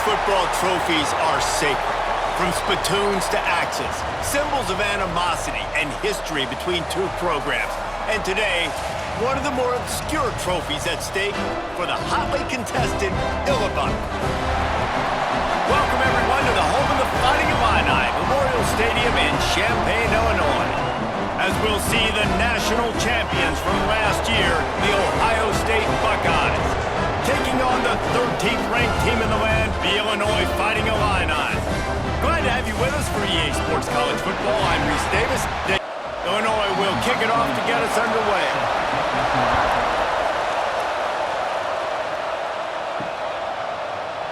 football trophies are sacred. From spittoons to axes, symbols of animosity and history between two programs. And today, one of the more obscure trophies at stake for the hotly contested Illinois. Welcome everyone to the home of the Fighting Illini, Memorial Stadium in Champaign, Illinois. As we'll see the national champions from last year, the Ohio State Buckeyes, taking on the 13th ranked team in the land, the Illinois Fighting Illini. Glad to have you with us for EA Sports College Football. I'm Reese Davis. Illinois will kick it off to get us underway.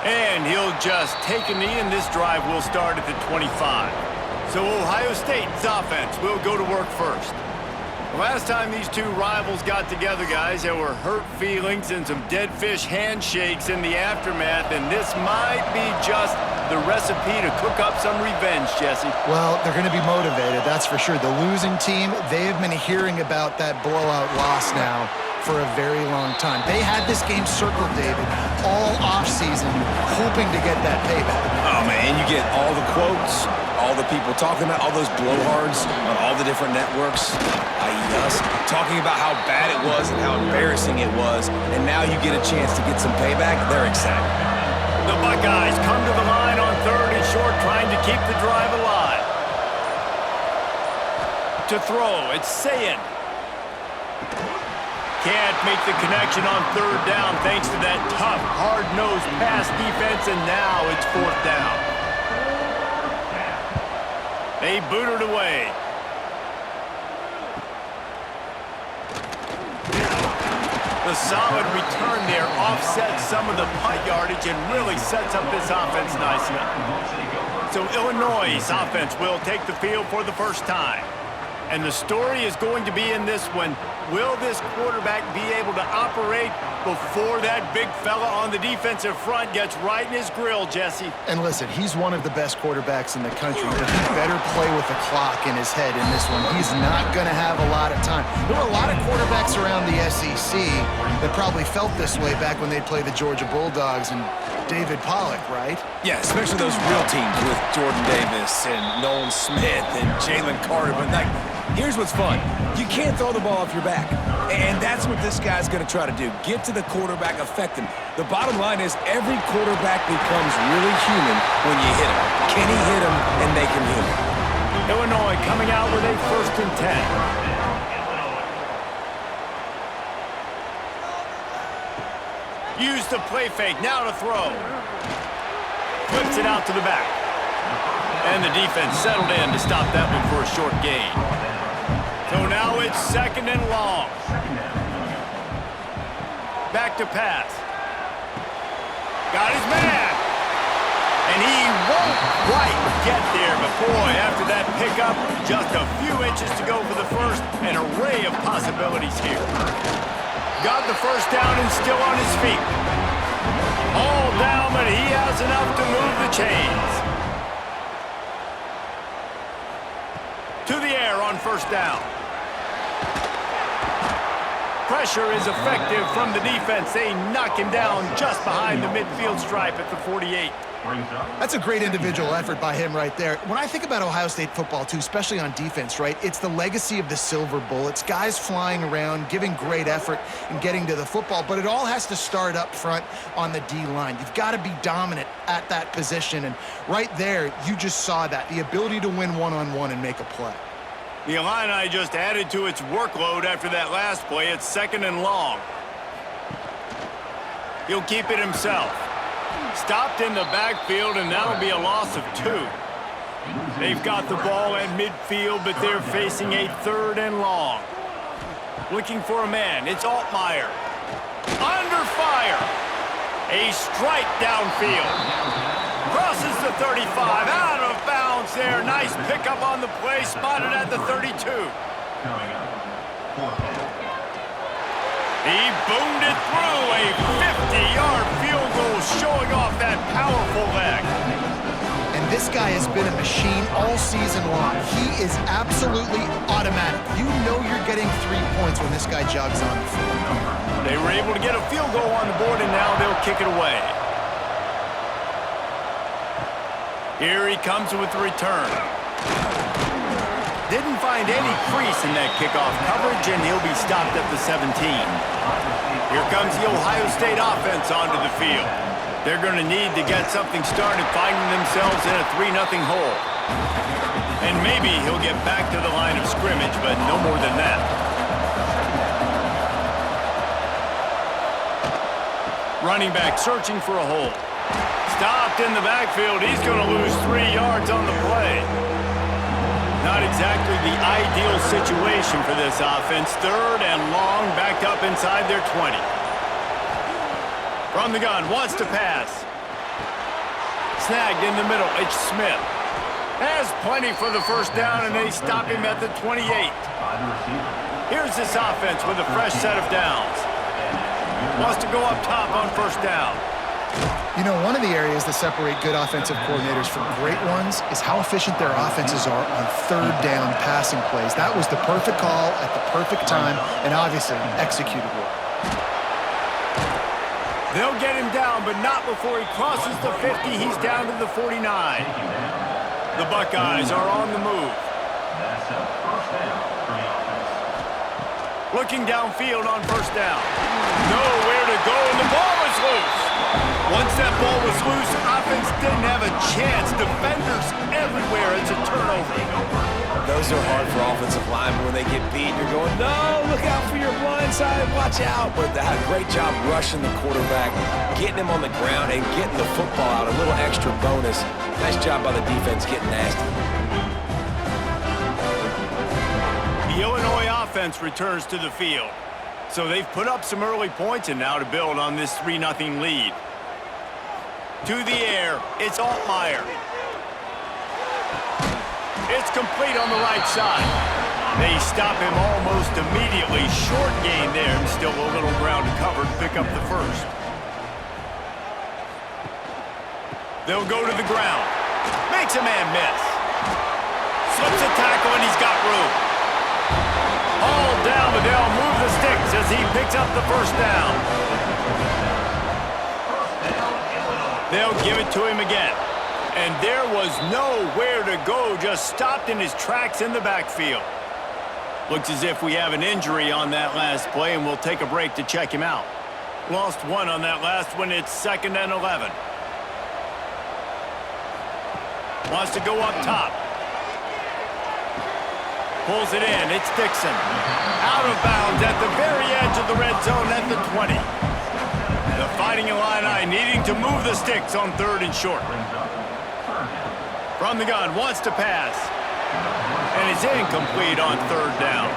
And he'll just take a knee, and this drive will start at the 25. So Ohio State's offense will go to work first. The last time these two rivals got together, guys, there were hurt feelings and some dead fish handshakes in the aftermath, and this might be just the recipe to cook up some revenge, Jesse. Well, they're going to be motivated, that's for sure. The losing team, they have been hearing about that blowout loss now for a very long time. They had this game circled, David, all offseason, hoping to get that payback. Oh, man, you get all the quotes, all the people talking about all those blowhards on all the different networks, i.e. us, talking about how bad it was and how embarrassing it was, and now you get a chance to get some payback. They're excited. The Buckeyes come to the line on 3rd and short, trying to keep the drive alive. To throw, it's Sayin. Can't make the connection on 3rd down thanks to that tough, hard-nosed pass defense, and now it's 4th down. They boot it away. The solid return there offsets some of the punt yardage and really sets up this offense nicely. So Illinois' offense will take the field for the first time. And the story is going to be in this one. Will this quarterback be able to operate before that big fella on the defensive front gets right in his grill, Jesse? And listen, he's one of the best quarterbacks in the country, but he better play with the clock in his head in this one. He's not going to have a lot of time. There were a lot of quarterbacks around the SEC that probably felt this way back when they played the Georgia Bulldogs and David Pollock, right? Yeah, especially those real teams with Jordan Davis and Nolan Smith and Jalen Carter. But, like, here's what's fun. You can't throw the ball off your back. And that's what this guy's going to try to do. Get to the quarterback, affect him. The bottom line is every quarterback becomes really human when you hit him. Can he hit him and make him human? Illinois coming out with a 1st and 10. Use the play fake, now to throw. Flips it out to the back. And the defense settled in to stop that one for a short gain. So now it's 2nd and long. Back to pass. Got his man. And he won't quite get there, but boy, after that pickup, just a few inches to go for the first. An array of possibilities here. Got the 1st down and still on his feet. All down, but he has enough to move the chains. To the air on 1st down. Pressure is effective from the defense. They knock him down just behind the midfield stripe at the 48. That's a great individual effort by him right there. When I think about Ohio State football, too, especially on defense, right, it's the legacy of the Silver Bullets, guys flying around, giving great effort and getting to the football, but it all has to start up front on the D-line. You've got to be dominant at that position, and right there, you just saw that, the ability to win one-on-one and make a play. The Illini just added to its workload after that last play. It's 2nd and long. He'll keep it himself. Stopped in the backfield, and that'll be a loss of 2. They've got the ball at midfield, but they're facing a 3rd and long. Looking for a man. It's Altmaier. Under fire. A strike downfield. Crosses the 35. Out of bounds there. Nice pickup on the play. Spotted at the 32. He boomed it through. A 50-yard field goal showing off that powerful leg. And this guy has been a machine all season long. He is absolutely automatic. You know you're getting 3 points when this guy jogs on the field. They were able to get a field goal on the board, and now they'll kick it away. Here he comes with the return. Didn't find any crease in that kickoff coverage, and he'll be stopped at the 17. Here comes the Ohio State offense onto the field. They're going to need to get something started, finding themselves in a 3-0 hole. And maybe he'll get back to the line of scrimmage, but no more than that. Running back searching for a hole. Stopped in the backfield. He's going to lose 3 yards on the play. Not exactly the ideal situation for this offense. 3rd and long, backed up inside their 20. From the gun, wants to pass. Snagged in the middle, it's Smith. Has plenty for the first down, and they stop him at the 28. Here's this offense with a fresh set of downs. Wants to go up top on first down. You know, one of the areas that separate good offensive coordinators from great ones is how efficient their offenses are on 3rd down passing plays. That was the perfect call at the perfect time, and obviously executed well. They'll get him down, but not before he crosses the 50. He's down to the 49. The Buckeyes are on the move. Looking downfield on first down. Nowhere to go, and the ball is loose. Once that ball was loose, offense didn't have a chance. Defenders everywhere. It's a turnover. Those are hard for offensive linemen when they get beat. You're going, no, look out for your blind side, watch out. But they had a great job rushing the quarterback, getting him on the ground, and getting the football out. A little extra bonus. Nice job by the defense getting nasty. The Illinois offense returns to the field. So they've put up some early points, and now to build on this 3-0 lead. To the air, it's Altmaier. It's complete on the right side. They stop him almost immediately. Short gain there, and still a little ground to cover to pick up the first. They'll go to the ground. Makes a man miss. Slips a tackle, and he's got room. All down, but they'll move the sticks as he picks up the first down. They'll give it to him again. And there was nowhere to go, just stopped in his tracks in the backfield. Looks as if we have an injury on that last play, and we'll take a break to check him out. Lost 1 on that last one. It's 2nd and 11. Wants to go up top. Pulls it in. It's Dixon. Out of bounds at the very edge of the red zone at the 20. The Fighting Illini needing to move the sticks on 3rd and short. From the gun, wants to pass. And it's incomplete on 3rd down.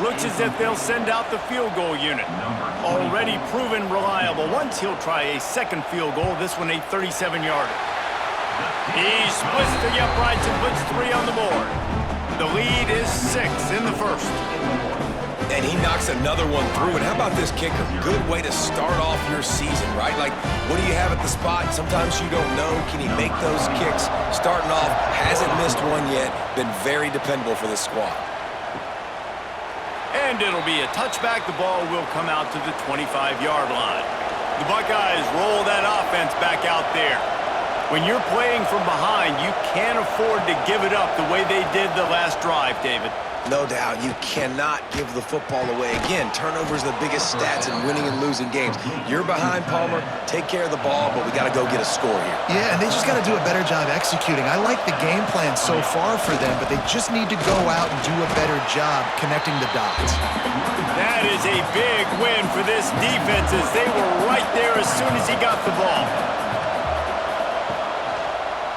Looks as if they'll send out the field goal unit. Already proven reliable. Once he'll try a second field goal, this one a 37-yarder. He splits the uprights and puts 3 on the board. The lead is 6 in the first. And he knocks another one through. And how about this kicker? Good way to start off your season, right? Like, what do you have at the spot? Sometimes you don't know. Can he make those kicks? Starting off, hasn't missed one yet. Been very dependable for this squad. And it'll be a touchback. The ball will come out to the 25-yard line. The Buckeyes roll that offense back out there. When you're playing from behind, you can't afford to give it up the way they did the last drive, David. No doubt, you cannot give the football away. Again, turnovers are the biggest stats in winning and losing games. You're behind, Palmer, take care of the ball, but we got to go get a score here. Yeah, and they just got to do a better job executing. I like the game plan so far for them, but they just need to go out and do a better job connecting the dots. That is a big win for this defense, as they were right there as soon as he got the ball.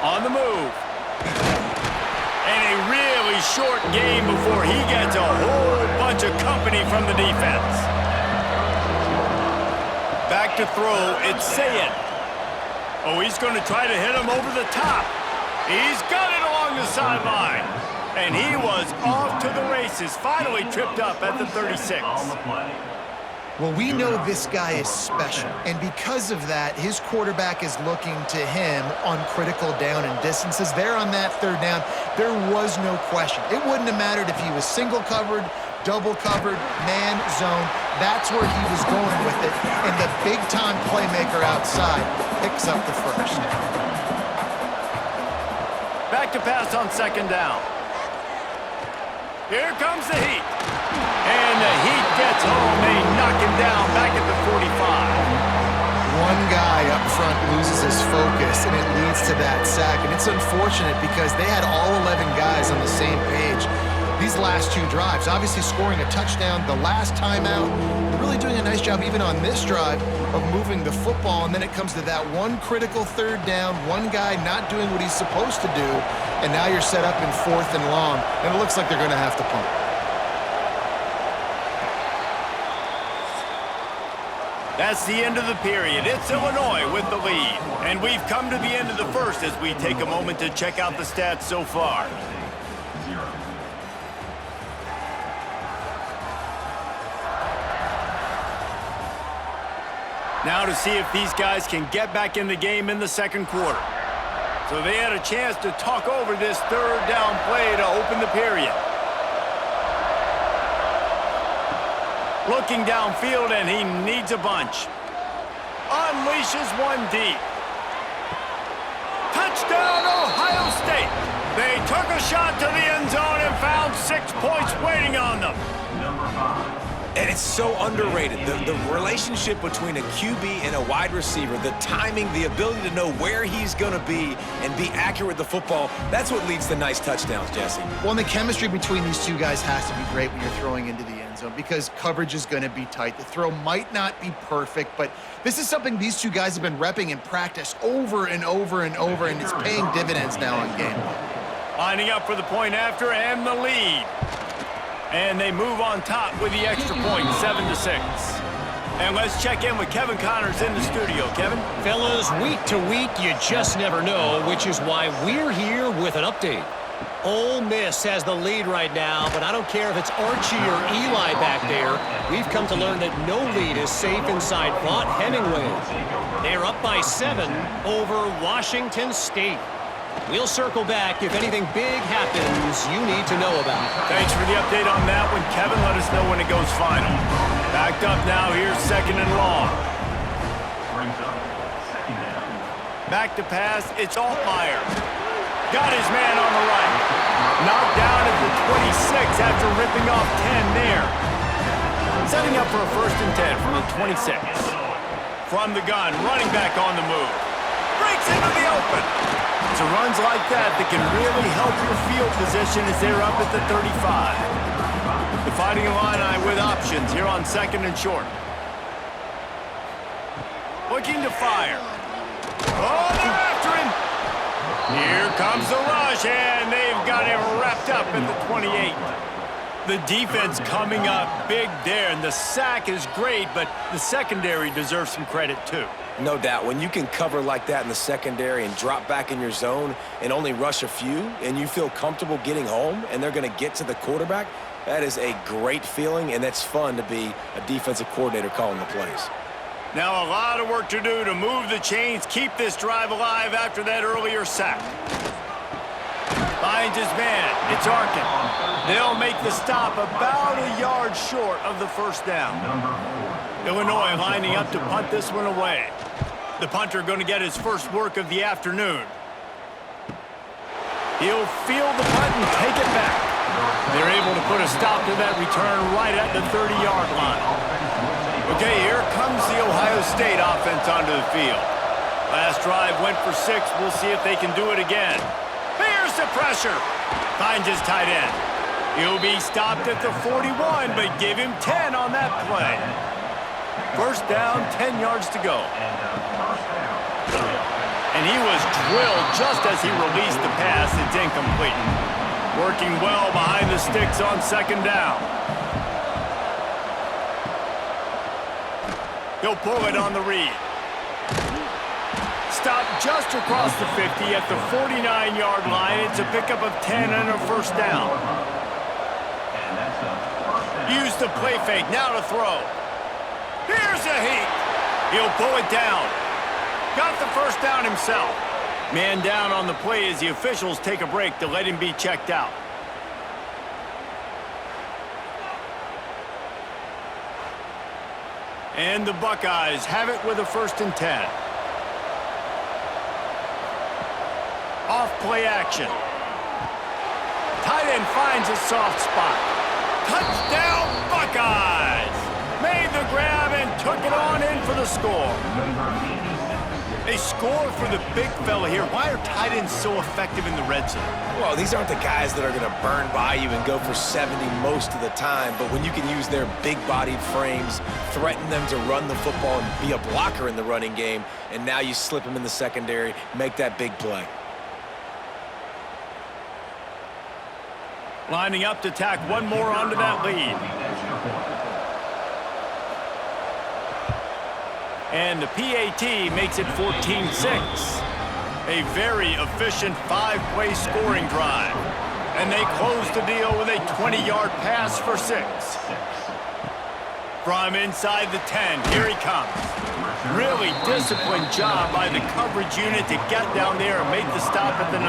On the move. And a really short game before he gets a whole bunch of company from the defense. Back to throw, it's Sayed. Oh, he's going to try to hit him over the top. He's got it along the sideline. And he was off to the races, finally tripped up at the 36. Well, we know this guy is special, and because of that, his quarterback is looking to him on critical down and distances. There on that 3rd down, there was no question. It wouldn't have mattered if he was single covered, double covered, man, zone. That's where he was going with it, and the big-time playmaker outside picks up the first. Back to pass on second down. Here comes the heat. And the heat gets home. They knock him down back at the 45. One guy up front loses his focus, and it leads to that sack. And it's unfortunate because they had all 11 guys on the same page these last two drives. Obviously scoring a touchdown the last timeout, really doing a nice job even on this drive of moving the football. And then it comes to that one critical third down, one guy not doing what he's supposed to do, and now you're set up in 4th and long, and it looks like they're going to have to punt. That's the end of the period. It's Illinois with the lead. And we've come to the end of the first as we take a moment to check out the stats so far. Now to see if these guys can get back in the game in the second quarter. So they had a chance to talk over this third down play to open the period. Looking downfield, and he needs a bunch. Unleashes one deep. Touchdown, Ohio State. They took a shot to the end zone and found 6 points waiting on them. And it's so underrated. The relationship between a QB and a wide receiver, the timing, the ability to know where he's going to be and be accurate with the football, that's what leads to nice touchdowns, Jesse. Well, and the chemistry between these two guys has to be great when you're throwing into the end zone because coverage is going to be tight. The throw might not be perfect, but this is something these two guys have been repping in practice over and over and over, and it's paying dividends now on game day. Lining up for the point after and the lead. And they move on top with the extra point, 7-6. And let's check in with Kevin Connors in the studio. Kevin? Fellas, week to week, you just never know, which is why we're here with an update. Ole Miss has the lead right now, but I don't care if it's Archie or Eli back there. We've come to learn that no lead is safe inside Vaught Hemingway. They're up by 7 over Washington State. We'll circle back if anything big happens you need to know about. Thanks for the update on that one, Kevin. Let us know when it goes final. Backed up now, here's second and long. Back to pass, it's Altmaier. Got his man on the right. Knocked down at the 26 after ripping off 10 there. Setting up for a 1st and 10 from the 26. From the gun, running back on the move. Breaks into the open. It's runs like that can really help your field position as they're up at the 35. The Fighting Illini with options here on 2nd and short. Looking to fire. Oh, they're after him. Here comes the rush, and they've got him wrapped up at the 28. The defense coming up big there, and the sack is great, but the secondary deserves some credit too. No doubt. When you can cover like that in the secondary and drop back in your zone and only rush a few, and you feel comfortable getting home and they're going to get to the quarterback, that is a great feeling, and that's fun to be a defensive coordinator calling the plays. Now a lot of work to do to move the chains, keep this drive alive after that earlier sack. Finds his man. It's Arkin. They'll make the stop about a yard short of the 1st down. Illinois lining up to punt this one away. The punter going to get his first work of the afternoon. He'll field the punt and take it back. They're able to put a stop to that return right at the 30-yard line. Okay, here comes the Ohio State offense onto the field. Last drive went for 6. We'll see if they can do it again. Here's the pressure. Finds his tight end. He'll be stopped at the 41, but give him 10 on that play. 1st down, 10 yards to go. And he was drilled just as he released the pass. It's incomplete. Working well behind the sticks on 2nd down. He'll pull it on the read. Stopped just across the 50 at the 49-yard line. It's a pickup of 10 and a 1st down. Use the play fake, now to throw. Here's a heat. He'll pull it down. Got the 1st down himself. Man down on the play as the officials take a break to let him be checked out. And the Buckeyes have it with a 1st and 10. Off play action. Tight end finds a soft spot. Touchdown, Buckeyes! Made the grab and took it on in for the score. They score for the big fella here. Why are tight ends so effective in the red zone? Well, these aren't the guys that are going to burn by you and go for 70 most of the time, but when you can use their big-bodied frames, threaten them to run the football and be a blocker in the running game, and now you slip them in the secondary, make that big play. Lining up to tack one more onto that lead. And the PAT makes it 14-6. A very efficient five-play scoring drive. And they close the deal with a 20-yard pass for 6. From inside the 10, here he comes. Really disciplined job by the coverage unit to get down there and make the stop at the 19.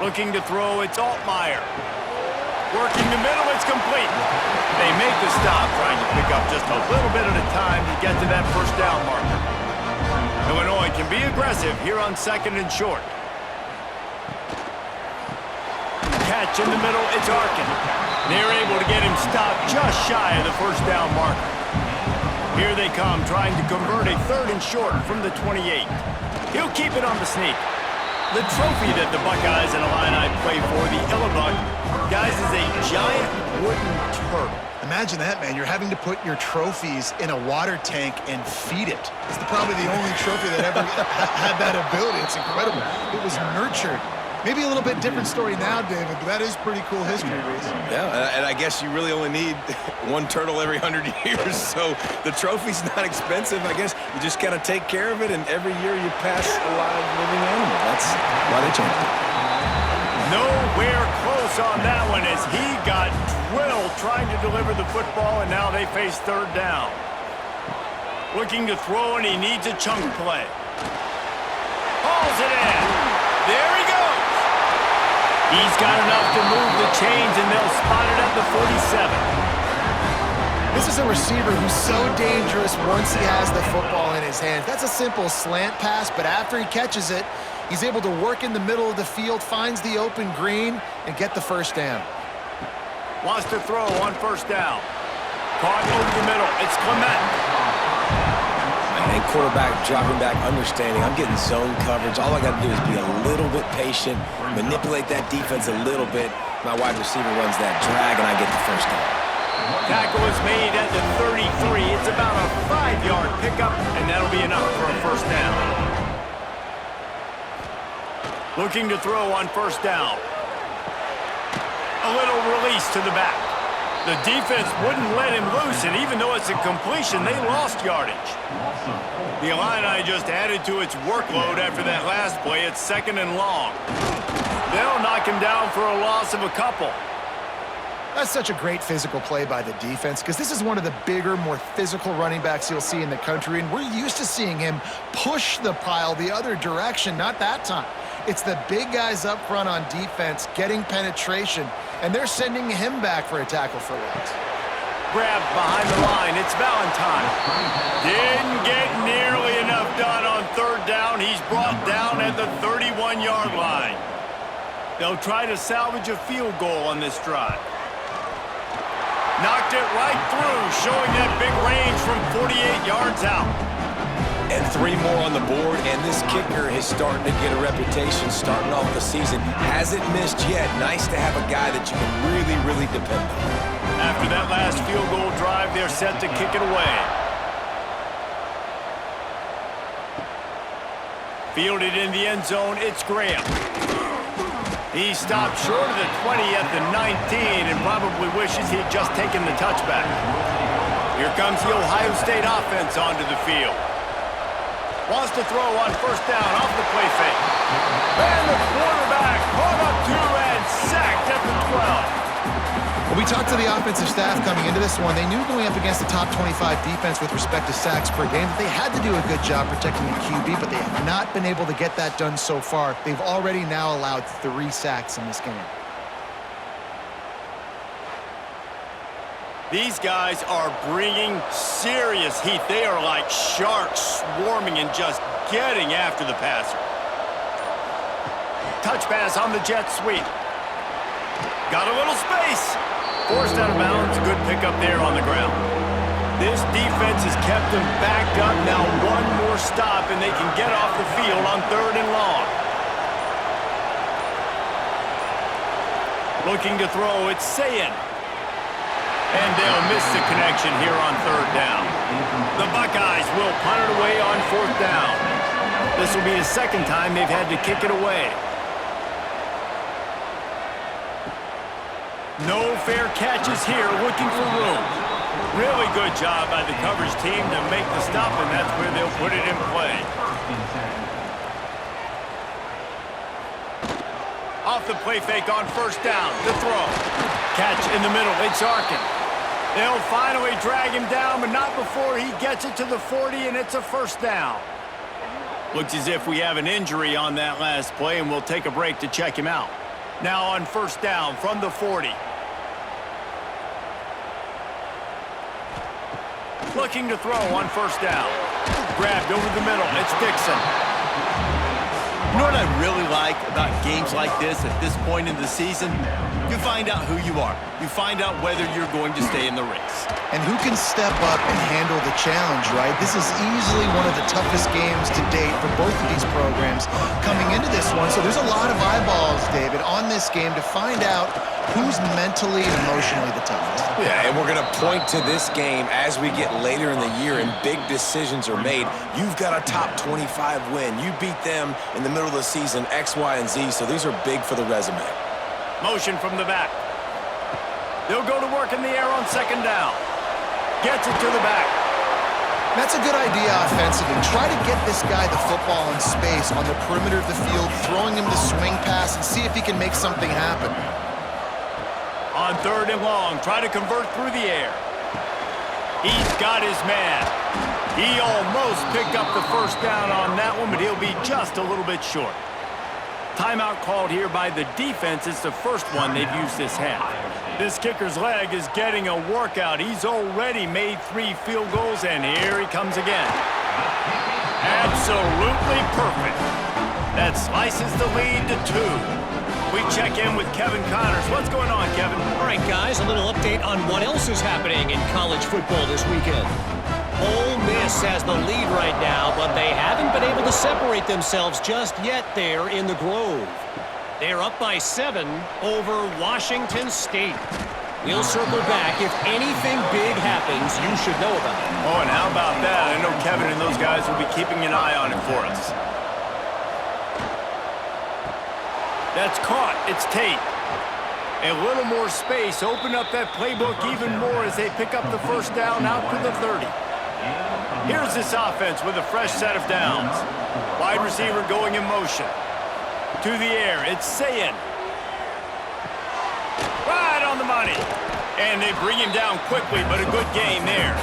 Looking to throw, it's Altmaier. Working the middle, it's complete. They make the stop, trying to pick up just a little bit at a time to get to that first down marker. Illinois can be aggressive here on 2nd and short. Catch in the middle, it's Arkin. They're able to get him stopped just shy of the first down marker. Here they come, trying to convert a 3rd and short from the 28. He'll keep it on the sneak. The trophy that the Buckeyes and Illini play for, the Illinois, guys, is a giant wooden turtle. Imagine that, man. You're having to put your trophies in a water tank and feed it. It's probably the only trophy that ever had that ability. It's incredible. It was nurtured. Maybe a little bit different story now, David, but that is pretty cool history, Reese. Yeah, and I guess you really only need one turtle every 100 years, so the trophy's not expensive. I guess you just got to take care of it, and every year you pass a live living animal. That's why they changed it. Nowhere close on that one as he got drilled trying to deliver the football, and now they face 3rd down. Looking to throw, and he needs a chunk play. Hauls it in. There he goes. He's got enough to move the chains, and they'll spot it at the 47. This is a receiver who's so dangerous once he has the football in his hands. That's a simple slant pass, but after he catches it, he's able to work in the middle of the field, finds the open green, and get the first down. Wants to throw on 1st down. Caught over the middle. It's Clement. And quarterback dropping back, understanding I'm getting zone coverage. All I got to do is be a little bit patient, manipulate that defense a little bit. My wide receiver runs that drag, and I get the first down. Tackle is made at the 33. It's about a 5-yard pickup, and that'll be enough for a first down. Looking to throw on 1st down. A little release to the back. The defense wouldn't let him loose, and even though it's a completion, they lost yardage. The Illini just added to its workload after that last play. It's 2nd and long. They'll knock him down for a loss of a couple. That's such a great physical play by the defense because this is one of the bigger, more physical running backs you'll see in the country, and we're used to seeing him push the pile the other direction, not that time. It's the big guys up front on defense getting penetration, and they're sending him back for a tackle for loss. Grabbed behind the line, it's Valentine. Didn't get nearly enough done on 3rd down. He's brought down at the 31-yard line. They'll try to salvage a field goal on this drive. Knocked it right through, showing that big range from 48 yards out. And 3 more on the board, and this kicker is starting to get a reputation starting off the season. Hasn't missed yet. Nice to have a guy that you can really, really depend on. After that last field goal drive, they're set to kick it away. Fielded in the end zone, it's Graham. He stopped short of the 20 at the 19 and probably wishes he had just taken the touchback. Here comes the Ohio State offense onto the field. Wants to throw on 1st down off the play fake. And the quarterback caught up to and sacked at the 12. Well, we talked to the offensive staff coming into this one. They knew going up against the top 25 defense with respect to sacks per game that they had to do a good job protecting the QB, but they have not been able to get that done so far. They've already now allowed 3 sacks in this game. These guys are bringing serious heat. They are like sharks swarming and just getting after the passer. Touch pass on the jet sweep. Got a little space. Forced out of bounds. Good pickup there on the ground. This defense has kept them backed up. Now one more stop, and they can get off the field on 3rd and long. Looking to throw, it's Sayin. And they'll miss the connection here on 3rd down. The Buckeyes will punt it away on 4th down. This will be the 2nd time they've had to kick it away. No fair catches here, looking for room. Really good job by the coverage team to make the stop, and that's where they'll put it in play. Off the play fake on 1st down, the throw. Catch in the middle, it's Arkin. They'll finally drag him down, but not before he gets it to the 40, and it's a 1st down. Looks as if we have an injury on that last play, and we'll take a break to check him out. Now on 1st down from the 40. Looking to throw on 1st down. Grabbed over the middle. It's Dixon. You know what I really like about games like this at this point in the season? You find out who you are. You find out whether you're going to stay in the race. And who can step up and handle the challenge, right? This is easily one of the toughest games to date for both of these programs coming into this one. So there's a lot of eyeballs, David, on this game to find out who's mentally and emotionally the toughest. Yeah, and we're going to point to this game as we get later in the year and big decisions are made. You've got a top 25 win. You beat them in the middle of the season, X, Y, and Z, so these are big for the resume. Motion from the back. They'll go to work in the air on 2nd down. Gets it to the back. That's a good idea offensively. Try to get this guy the football in space on the perimeter of the field, throwing him the swing pass and see if he can make something happen. On 3rd and long, try to convert through the air. He's got his man. He almost picked up the 1st down on that one, but he'll be just a little bit short. Timeout called here by the defense. It's the first one they've used this half. This kicker's leg is getting a workout. He's already made 3 field goals, and here he comes again. Absolutely perfect. That slices the lead to 2. We check in with Kevin Connors. What's going on, Kevin? All right, guys, a little update on what else is happening in college football this weekend. Ole Miss has the lead right now, but they haven't been able to separate themselves just yet there in the Grove. They're up by 7 over Washington State. We'll circle back. If anything big happens, you should know about it. Oh, and how about that? I know Kevin and those guys will be keeping an eye on it for us. That's caught. It's Tate. A little more space. Open up that playbook even more as they pick up the 1st down out to the 30. Here's this offense with a fresh set of downs. Wide receiver going in motion. To the air. It's Sayin. Right on the money. And they bring him down quickly, but a good game there.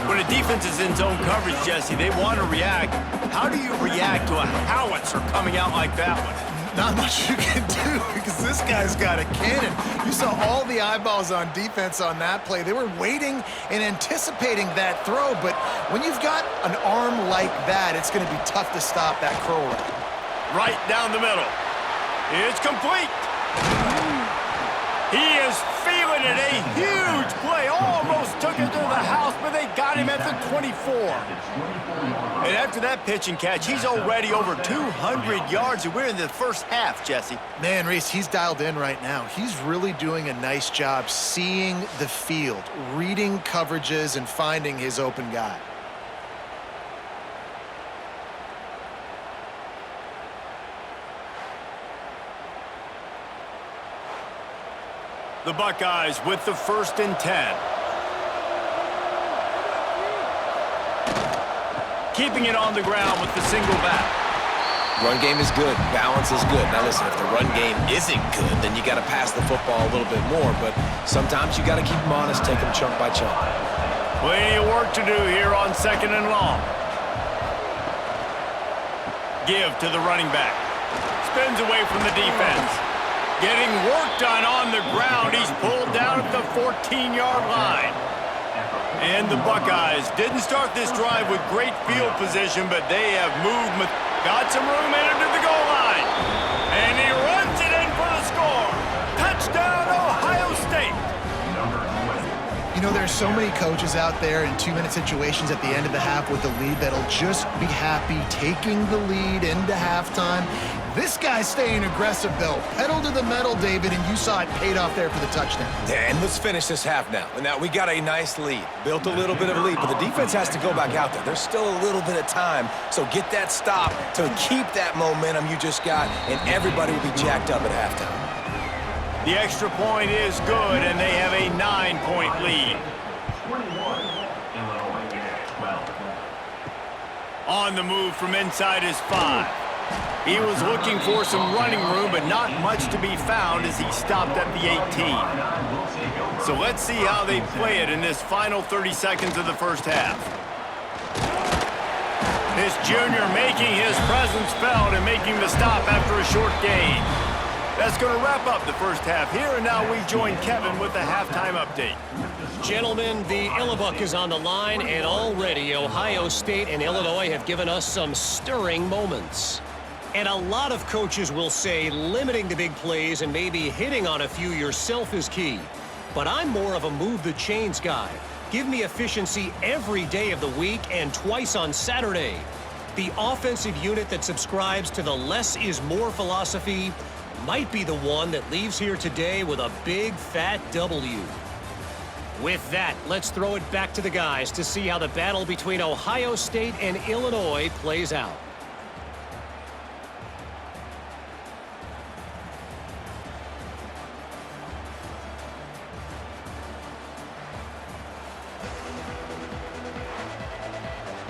When a defense is in zone coverage, Jesse, they want to react. How do you react to a howitzer coming out like that one? Not much you can do because this guy's got a cannon. You saw all the eyeballs on defense on that play. They were waiting and anticipating that throw, but when you've got an arm like that, it's going to be tough to stop that curl route. Right down the middle. It's complete. He is feeling it. A huge play. Almost took it to the house, but they got him at the 24. And after that pitch and catch, he's already over 200 yards, and we're in the first half, Jesse. Man, Reese, he's dialed in right now. He's really doing a nice job seeing the field, reading coverages, and finding his open guy. The Buckeyes with the 1st and 10. Keeping it on the ground with the single back. Run game is good. Balance is good. Now listen, if the run game isn't good, then you got to pass the football a little bit more. But sometimes you got to keep them honest, take them chunk by chunk. Plenty of work to do here on 2nd and long. Give to the running back. Spins away from the defense. Getting work done on the ground. He's pulled down at the 14-yard line. And the Buckeyes didn't start this drive with great field position, but they have moved, got some room, entered to the goal line. And he runs it in for the score. Touchdown, Ohio State. You know, there's so many coaches out there in 2-minute situations at the end of the half with the lead that'll just be happy taking the lead into halftime. This guy's staying aggressive, though. Pedal to the metal, David, and you saw it paid off there for the touchdown. Yeah, and let's finish this half now. And now we got a nice lead. Built a little bit of a lead, but the defense has to go back out there. There's still a little bit of time, so get that stop to keep that momentum you just got, and everybody will be jacked up at halftime. The extra point is good, and they have a 9-point lead. On the move from inside his 5. He was looking for some running room, but not much to be found as he stopped at the 18. So let's see how they play it in this final 30 seconds of the first half. This junior making his presence felt and making the stop after a short gain. That's going to wrap up the first half here, and now we join Kevin with the halftime update. Gentlemen, the Illibuck is on the line, and already Ohio State and Illinois have given us some stirring moments. And a lot of coaches will say limiting the big plays and maybe hitting on a few yourself is key. But I'm more of a move the chains guy. Give me efficiency every day of the week and twice on Saturday. The offensive unit that subscribes to the less is more philosophy might be the one that leaves here today with a big fat W. With that, let's throw it back to the guys to see how the battle between Ohio State and Illinois plays out.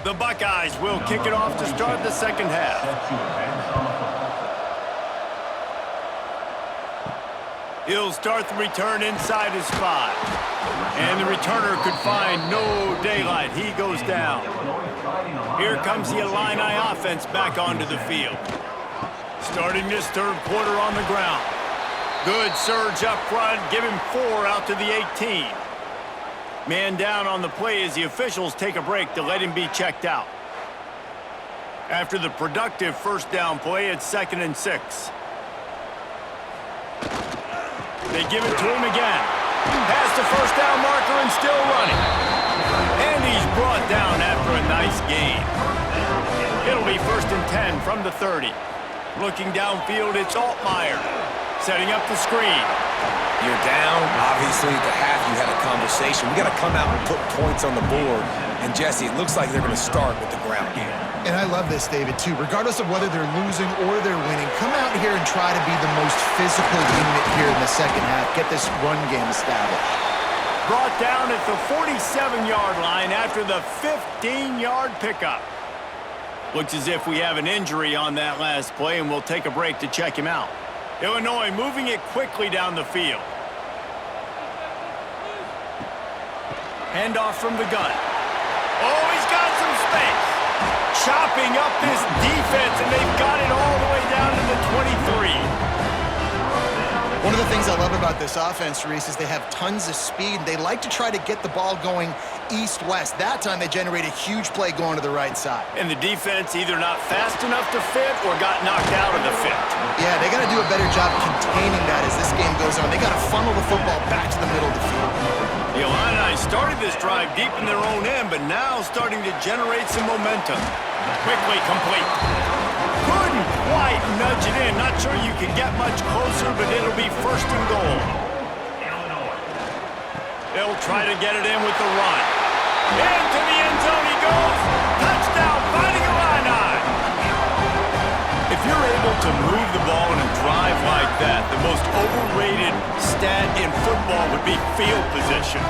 The Buckeyes will kick it off to start the second half. He'll start the return inside his 5. And the returner could find no daylight. He goes down. Here comes the Illini offense back onto the field. Starting this third quarter on the ground. Good surge up front. Give him 4 out to the 18. Man down on the play as the officials take a break to let him be checked out. After the productive first down play, it's 2nd and 6. They give it to him again. Past the first down marker and still running. And he's brought down after a nice gain. It'll be 1st and 10 from the 30. Looking downfield, it's Altmaier. Setting up the screen. You're down. Obviously, at the half, you had a conversation. We got to come out and put points on the board. And, Jesse, it looks like they're going to start with the ground game. And I love this, David, too. Regardless of whether they're losing or they're winning, come out here and try to be the most physical unit here in the second half. Get this run game established. Brought down at the 47-yard line after the 15-yard pickup. Looks as if we have an injury on that last play, and we'll take a break to check him out. Illinois moving it quickly down the field. Handoff from the gun. Oh, he's got some space. Chopping up this defense, and they've got it all the way down to the 23. One of the things I love about this offense, Reese, is they have tons of speed. They like to try to get the ball going east-west. That time they generate a huge play going to the right side. And the defense either not fast enough to fit or got knocked out of the fit. Yeah, they got to do a better job containing that as this game goes on. They got to funnel the football back to the middle of the field. The Illini started this drive deep in their own end, but now starting to generate some momentum. Quickly complete. Couldn't quite nudge it in. Not sure you can get much closer, but it'll be 1st and goal. They'll try to get it in with the run. Into the end zone he goes. Touchdown, fighting Illini. If you're able to move the ball in a drive like that, the most overrated stat in football would be field position.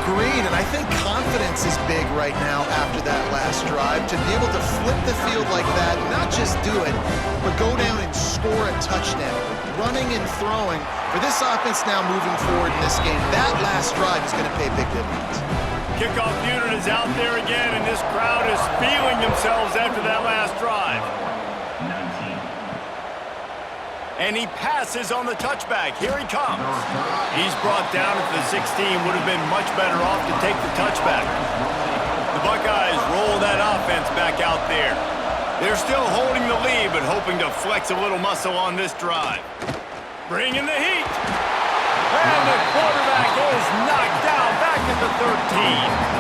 Agreed, and I think confidence is big right now after that last drive. To be able to flip the field like that, not just do it, but go down and score a touchdown. Running and throwing. For this offense now moving forward in this game, that last drive is going to pay big dividends. Kickoff unit is out there again, and this crowd is feeling themselves after that last drive. And he passes on the touchback. Here he comes. He's brought down at the 16. Would have been much better off to take the touchback. The Buckeyes roll that offense back out there. They're still holding the lead, but hoping to flex a little muscle on this drive. Bringing the heat. And the quarterback is knocked down back at the 13.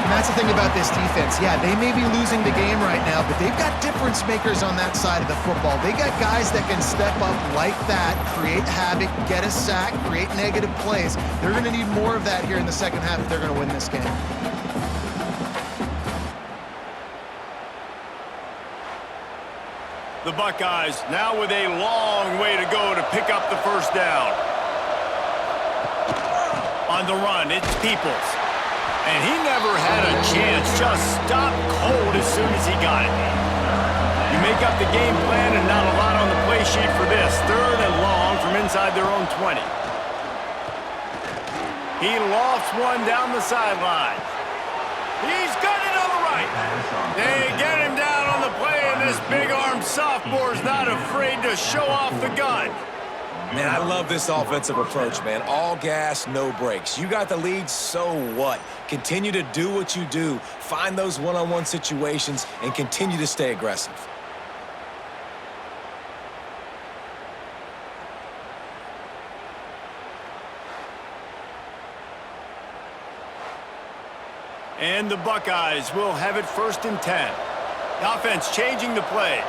And that's the thing about this defense. Yeah, they may be losing the game right now, but they've got difference makers on that side of the football. They got guys that can step up like that, create havoc, get a sack, create negative plays. They're going to need more of that here in the second half if they're going to win this game. The Buckeyes now with a long way to go to pick up the first down. On the run, it's Peoples. And he never had a chance, just stopped cold as soon as he got it. You make up the game plan and not a lot on the play sheet for this. 3rd and long from inside their own 20. He lofts one down the sideline. He's got it on the right. They get him down on the play, and this big-armed sophomore's not afraid to show off the gun. Man, I love this offensive approach, man. All gas, no brakes. You got the lead, so what? Continue to do what you do. Find those one-on-one situations and continue to stay aggressive. And the Buckeyes will have it 1st and 10. The offense changing the play.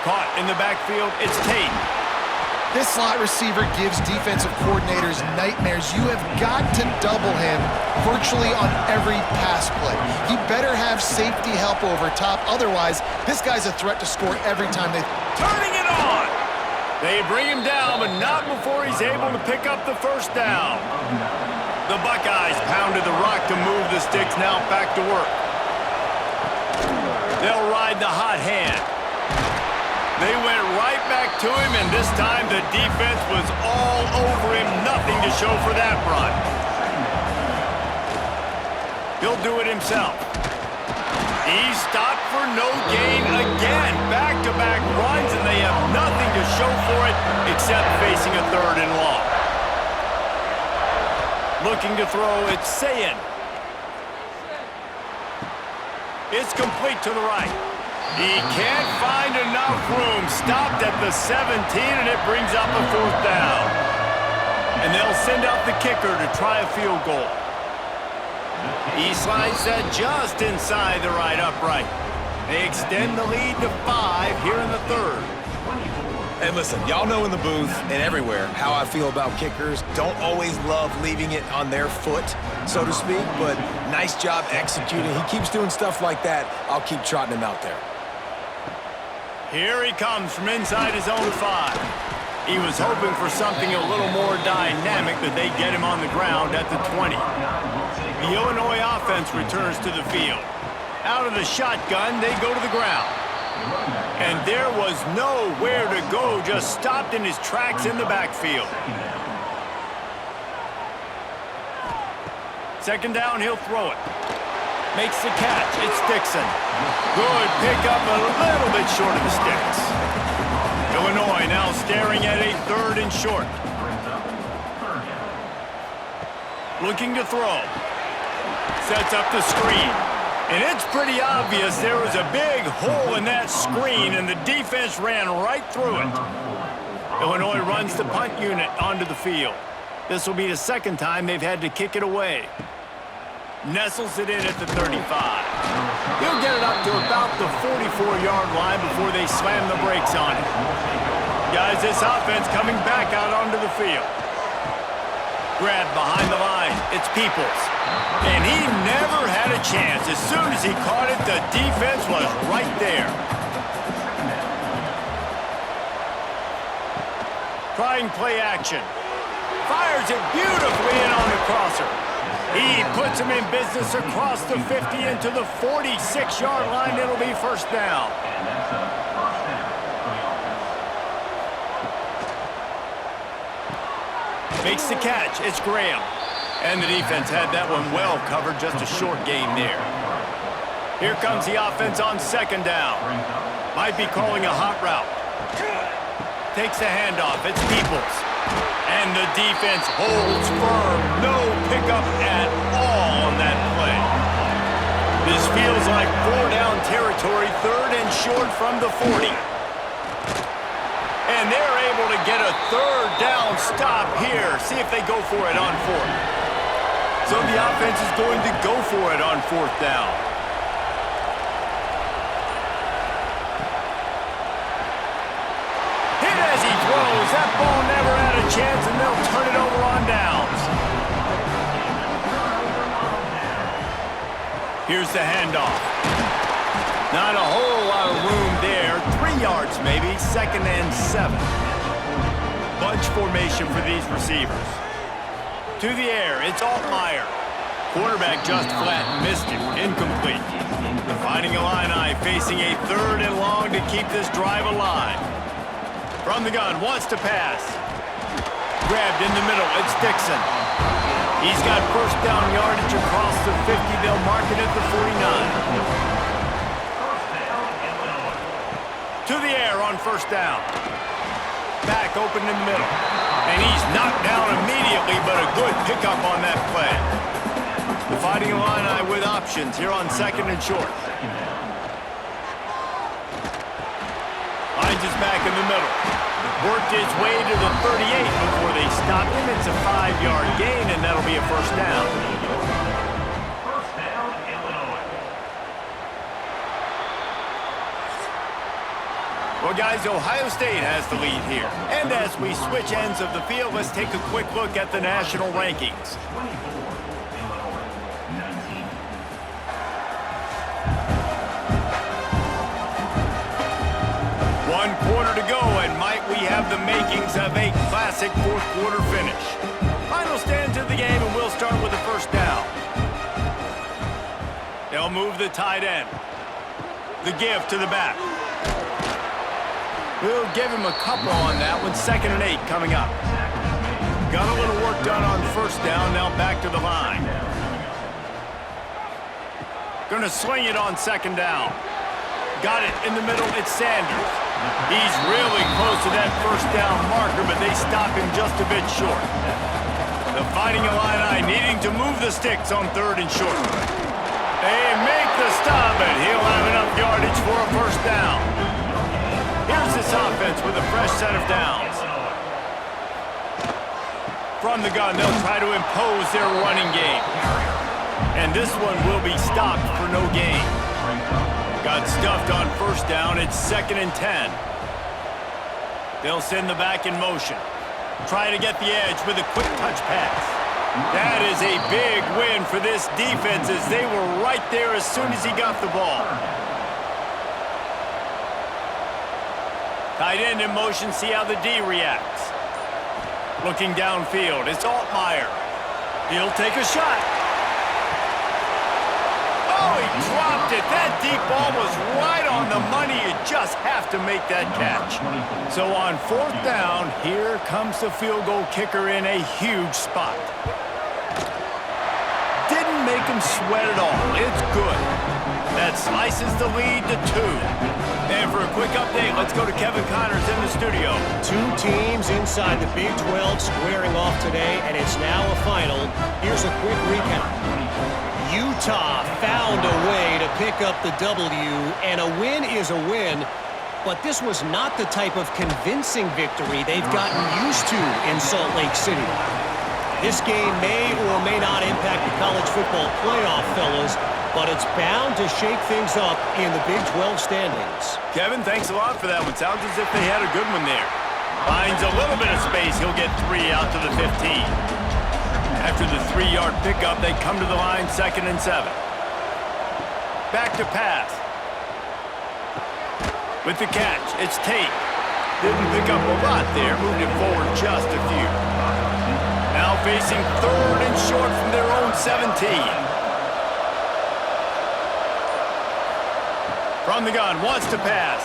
Caught in the backfield, it's Tate. This slot receiver gives defensive coordinators nightmares. You have got to double him virtually on every pass play. He better have safety help over top. Otherwise, this guy's a threat to score every time they... Turning it on! They bring him down, but not before he's able to pick up the first down. The Buckeyes pounded the rock to move the sticks, now back to work. They'll ride the hot hand. They went right back to him, and this time the defense was all over him. Nothing to show for that run. He'll do it himself. He stopped for no gain again. Back-to-back runs, and they have nothing to show for it except facing a 3rd and long. Looking to throw, it's Sayin. It's complete to the right. He can't find enough room. Stopped at the 17, and it brings up a 4th down. And they'll send out the kicker to try a field goal. He slides that just inside the right upright. They extend the lead to 5 here in the 3rd. And listen, y'all know in the booth and everywhere how I feel about kickers. Don't always love leaving it on their foot, so to speak, but nice job executing. He keeps doing stuff like that. I'll keep trotting him out there. Here he comes from inside his own 5. He was hoping for something a little more dynamic, but they get him on the ground at the 20. The Illinois offense returns to the field. Out of the shotgun, they go to the ground. And there was nowhere to go, just stopped in his tracks in the backfield. 2nd down, he'll throw it. Makes the catch, it's Dixon. Good pickup, a little bit short of the sticks. Illinois now staring at a 3rd and short. Looking to throw. Sets up the screen. And it's pretty obvious there was a big hole in that screen, and the defense ran right through it. Illinois runs the punt unit onto the field. This will be the 2nd time they've had to kick it away. Nestles it in at the 35. He'll get it up to about the 44-yard line before they slam the brakes on it. Guys, this offense coming back out onto the field. Grab behind the line. It's Peoples. And he never had a chance. As soon as he caught it, the defense was right there. Trying play action. Fires it beautifully in on the crosser. He puts him in business across the 50 into the 46-yard line. It'll be 1st down. Makes the catch. It's Graham. And the defense had that one well covered. Just a short gain there. Here comes the offense on 2nd down. Might be calling a hot route. Takes the handoff. It's Peoples. And the defense holds firm. No pickup at all on that play. feels like 4-down territory, 3rd and short from the 40. And they're able to get a 3rd down stop here. See if they go for it on 4th. So the offense is going to go for it on 4th down. Hit as he throws. That ball never had a chance, and they'll turn it over on downs. Here's the handoff. Not a whole lot of room there. 3 yards maybe, 2nd and 7. Bunch formation for these receivers. To the air, it's Altmaier. Quarterback just flat missed him, incomplete. The Fighting Illini facing a 3rd and long to keep this drive alive. From the gun, wants to pass. Grabbed in the middle, it's Dixon. He's got 1st down yardage across the 50. They'll mark it at the 49. To the air on 1st down. Back open in the middle. And he's knocked down immediately, but a good pickup on that play. The Fighting Illini with options here on 2nd and short. Finds his back in the middle. Worked his way to the 38 before they stopped him. It's a 5-yard gain, and that'll be a 1st down. First down, Illinois. Well, guys, Ohio State has the lead here. And as we switch ends of the field, let's take a quick look at the national rankings. 24, Illinois. 19. 1 quarter to go, and might we have the makings of a classic 4th quarter finish. Final stands of the game, and we'll start with the 1st down. They'll move the tight end. The give to the back. We'll give him a couple on that one. 2nd and 8 coming up. Got a little work done on 1st down, now back to the line. Gonna swing it on 2nd down. Got it in the middle, it's Sanders. He's really close to that 1st down marker, but they stop him just a bit short. The Fighting Illini needing to move the sticks on 3rd and short. They make the stop, and he'll have enough yardage for a 1st down. Here's this offense with a fresh set of downs. From the gun, they'll try to impose their running game. And this one will be stopped for no gain. Got stuffed on 1st down. It's 2nd and 10. They'll send the back in motion. Try to get the edge with a quick touch pass. That is a big win for this defense as they were right there as soon as he got the ball. Tight end in motion, see how the D reacts. Looking downfield, it's Altmaier. He'll take a shot. Oh, he dropped it. That deep ball was right on the money. You just have to make that catch. So on 4th down, here comes the field goal kicker in a huge spot. Didn't make him sweat at all. It's good. That slices the lead to 2. And for a quick update, let's go to Kevin Connors in the studio. 2 teams inside the Big 12 squaring off today, and it's now a final. Here's a quick recap. Utah found a way to pick up the W, and a win is a win, but this was not the type of convincing victory they've gotten used to in Salt Lake City. This game may or may not impact the college football playoff, fellas, but it's bound to shake things up in the Big 12 standings. Kevin, thanks a lot for that one. Sounds as if they had a good one there. Finds a little bit of space. He'll get 3 out to the 15. After the 3-yard pickup, they come to the line, 2nd and 7. Back to pass. With the catch, it's Tate. Didn't pick up a lot there, moved it forward just a few. Now facing 3rd and short from their own 17. From the gun, wants to pass.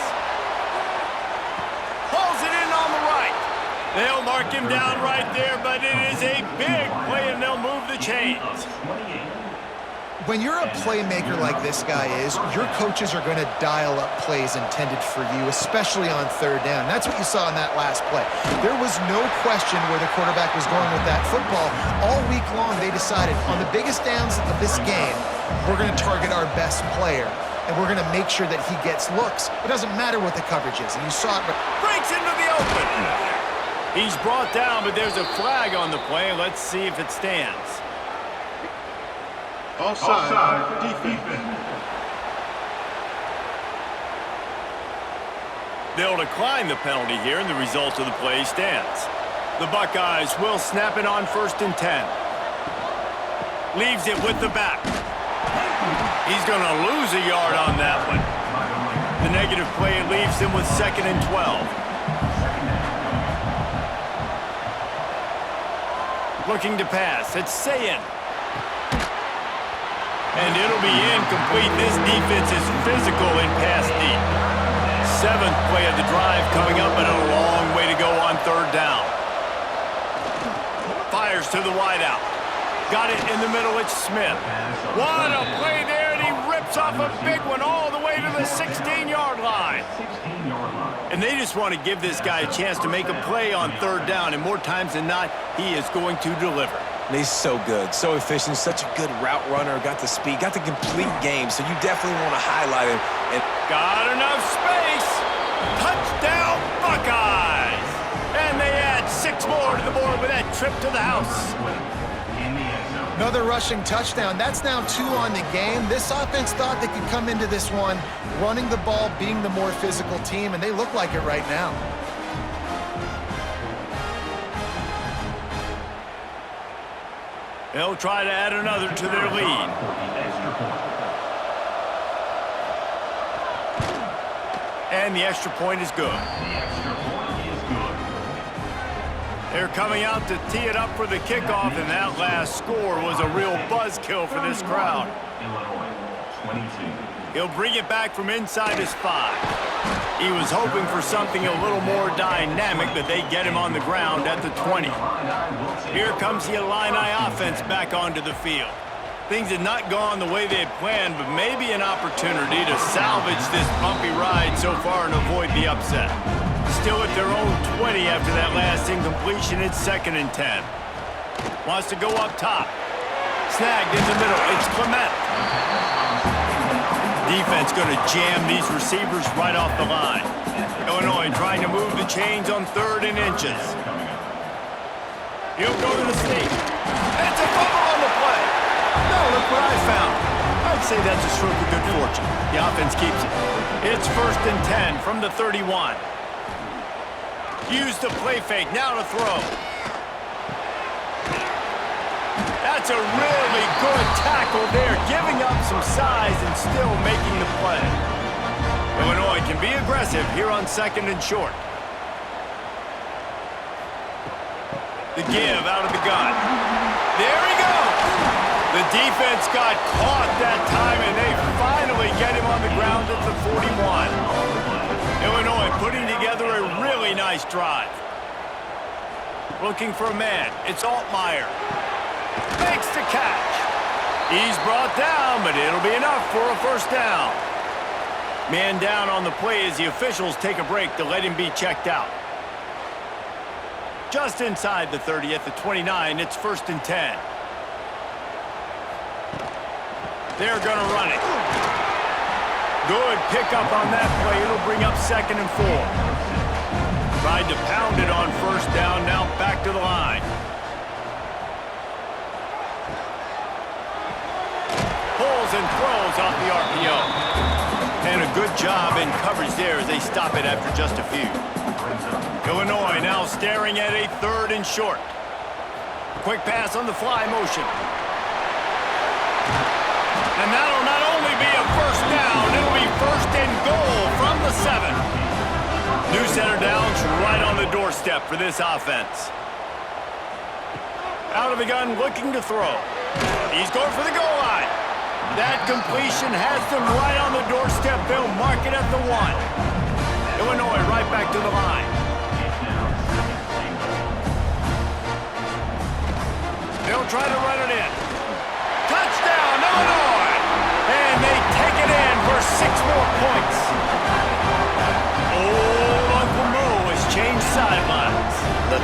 Pulls it in on the right. They'll mark him down right there, but it is a big play, and they'll move the chains. When you're a playmaker like this guy is, your coaches are going to dial up plays intended for you, especially on third down. That's what you saw in that last play. There was no question where the quarterback was going with that football. All week long, they decided on the biggest downs of this game, we're going to target our best player, and we're going to make sure that he gets looks. It doesn't matter what the coverage is, and you saw it. Breaks into the open. He's brought down, but there's a flag on the play. Let's see if it stands. Offside, defense. They'll decline the penalty here, and the result of the play stands. The Buckeyes will snap it on 1st and 10. Leaves it with the back. He's going to lose a yard on that one. The negative play leaves him with 2nd and 12. Looking to pass. It's Sayin. And it'll be incomplete. This defense is physical in pass deep. 7th play of the drive coming up, but a long way to go on 3rd down. Fires to the wideout. Got it in the middle. It's Smith. What a play there, and he rips off a big one all the way to the 16-yard line. And they just want to give this guy a chance to make a play on 3rd down, and more times than not, he is going to deliver. He's so good, so efficient, such a good route runner, got the speed, got the complete game, so you definitely want to highlight him. And got enough space. Touchdown, Buckeyes! And they add 6 more to the board with that trip to the house. Another rushing touchdown. That's now 2 on the game. This offense thought they could come into this one running the ball, being the more physical team, and they look like it right now. They'll try to add another to their lead. And the extra point is good. They're coming out to tee it up for the kickoff, and that last score was a real buzzkill for this crowd. He'll bring it back from inside his 5. He was hoping for something a little more dynamic, but they get him on the ground at the 20. Here comes the Illini offense back onto the field. Things had not gone the way they had planned, but maybe an opportunity to salvage this bumpy ride so far and avoid the upset. Still at their own 20 after that last incompletion. It's 2nd and 10. Wants to go up top. Snagged in the middle. It's Clement. Defense going to jam these receivers right off the line. Illinois trying to move the chains on 3rd and inches. He'll go to the sneak. It's a fumble on the play. No, look what I found. I'd say that's a stroke of good fortune. The offense keeps it. It's 1st and 10 from the 31. Use the play fake. Now to throw. That's a really good tackle there, giving up some size and still making the play. Illinois can be aggressive here on 2nd and short. The give out of the gun. There he goes. The defense got caught that time, and they finally get him on the ground at the 41. Illinois putting together a really nice drive. Looking for a man. It's Altmaier. Makes the catch. He's brought down, but it'll be enough for a 1st down. Man down on the play as the officials take a break to let him be checked out. Just inside the 30 at the 29, it's 1st and 10. They're going to run it. Good pickup on that play. It'll bring up 2nd and 4. Tried to pound it on 1st down, now back to the line. Pulls and throws off the RPO. And a good job in coverage there as they stop it after just a few. Illinois now staring at a 3rd and short. Quick pass on the fly motion. And that'll not only be a 1st down, it'll be 1st and goal from the 7. New center downs right on the doorstep for this offense. Out of the gun, looking to throw. He's going for the goal line. That completion has them right on the doorstep. They'll mark it at the 1. Illinois right back to the line. They'll try to run it in. Touchdown, Illinois!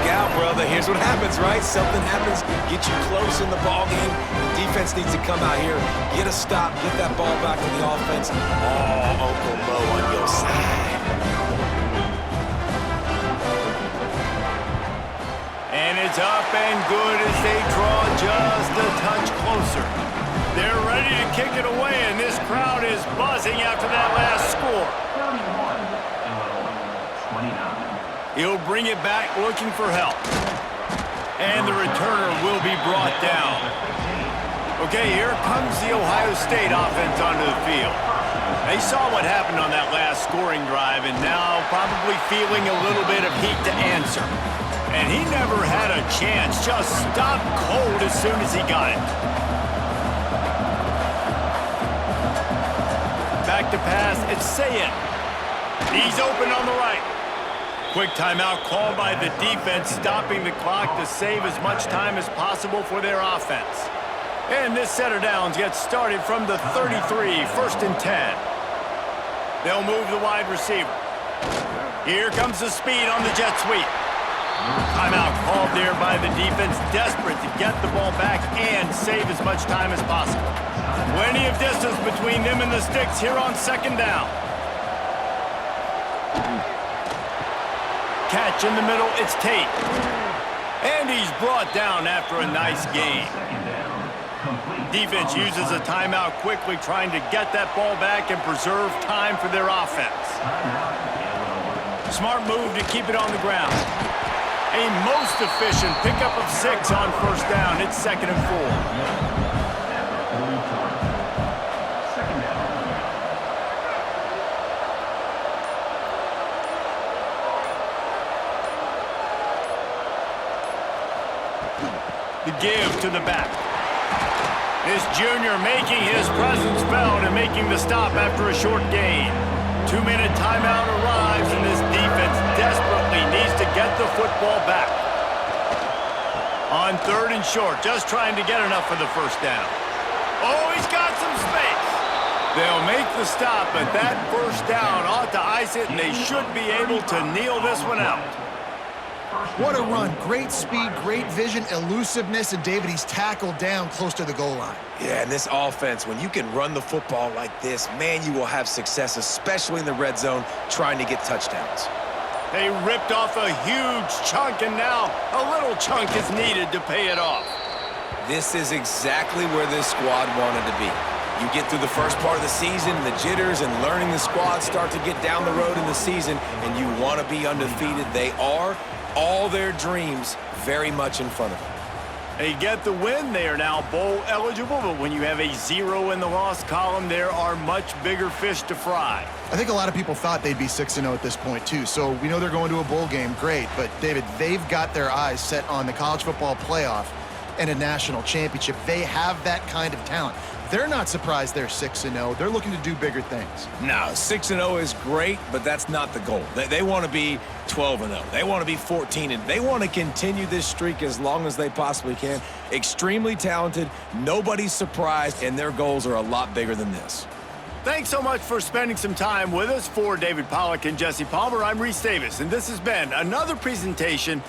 Look out, brother. Here's what happens, right? Something happens, get you close in the ball game. The defense needs to come out here, get a stop, get that ball back to the offense. Oh, Uncle Mo on your side. And it's up and good as they draw just a touch closer. They're ready to kick it away, and this crowd is buzzing after that last score. He'll bring it back looking for help. And the returner will be brought down. Okay, here comes the Ohio State offense onto the field. They saw what happened on that last scoring drive and now probably feeling a little bit of heat to answer. And he never had a chance, just stopped cold as soon as he got it. Back to pass, it's Sayin. He's open on the right. Quick timeout called by the defense, stopping the clock to save as much time as possible for their offense. And this set of downs gets started from the 33, 1st and 10. They'll move the wide receiver. Here comes the speed on the jet sweep. Timeout called there by the defense, desperate to get the ball back and save as much time as possible. Plenty of distance between them and the sticks here on 2nd down. Catch in the middle, it's Tate. And he's brought down after a nice gain. Defense uses a timeout quickly, trying to get that ball back and preserve time for their offense. Smart move to keep it on the ground. A most efficient pickup of 6 on 1st down. It's 2nd and 4. The give to the back. This junior making his presence felt and making the stop after a short gain. 2-minute timeout arrives, and this defense desperately needs to get the football back. On 3rd and short, just trying to get enough for the 1st down. Oh, he's got some space. They'll make the stop, but that 1st down ought to ice it, and they should be able to kneel this one out. What a run. Great speed, great vision, elusiveness, and David, he's tackled down close to the goal line. Yeah, and this offense, when you can run the football like this, man, you will have success, especially in the red zone, trying to get touchdowns. They ripped off a huge chunk, and now a little chunk is needed to pay it off. This is exactly where this squad wanted to be. You get through the first part of the season, the jitters, and learning the squad start to get down the road in the season, and you want to be undefeated. They are. All their dreams very much in front of them. They get the win. They are now bowl eligible, but when you have a 0 in the loss column, there are much bigger fish to fry. I think a lot of people thought they'd be 6-0 at this point, too. So we know they're going to a bowl game. Great. But, David, they've got their eyes set on the college football playoff and a national championship. They have that kind of talent. They're not surprised they're 6-0. They're looking to do bigger things. No, 6-0 is great, but that's not the goal. They want to be 12-0. They want to be 14-0. They want to continue this streak as long as they possibly can. Extremely talented. Nobody's surprised, and their goals are a lot bigger than this. Thanks so much for spending some time with us. For David Pollack and Jesse Palmer, I'm Reese Davis, and this has been another presentation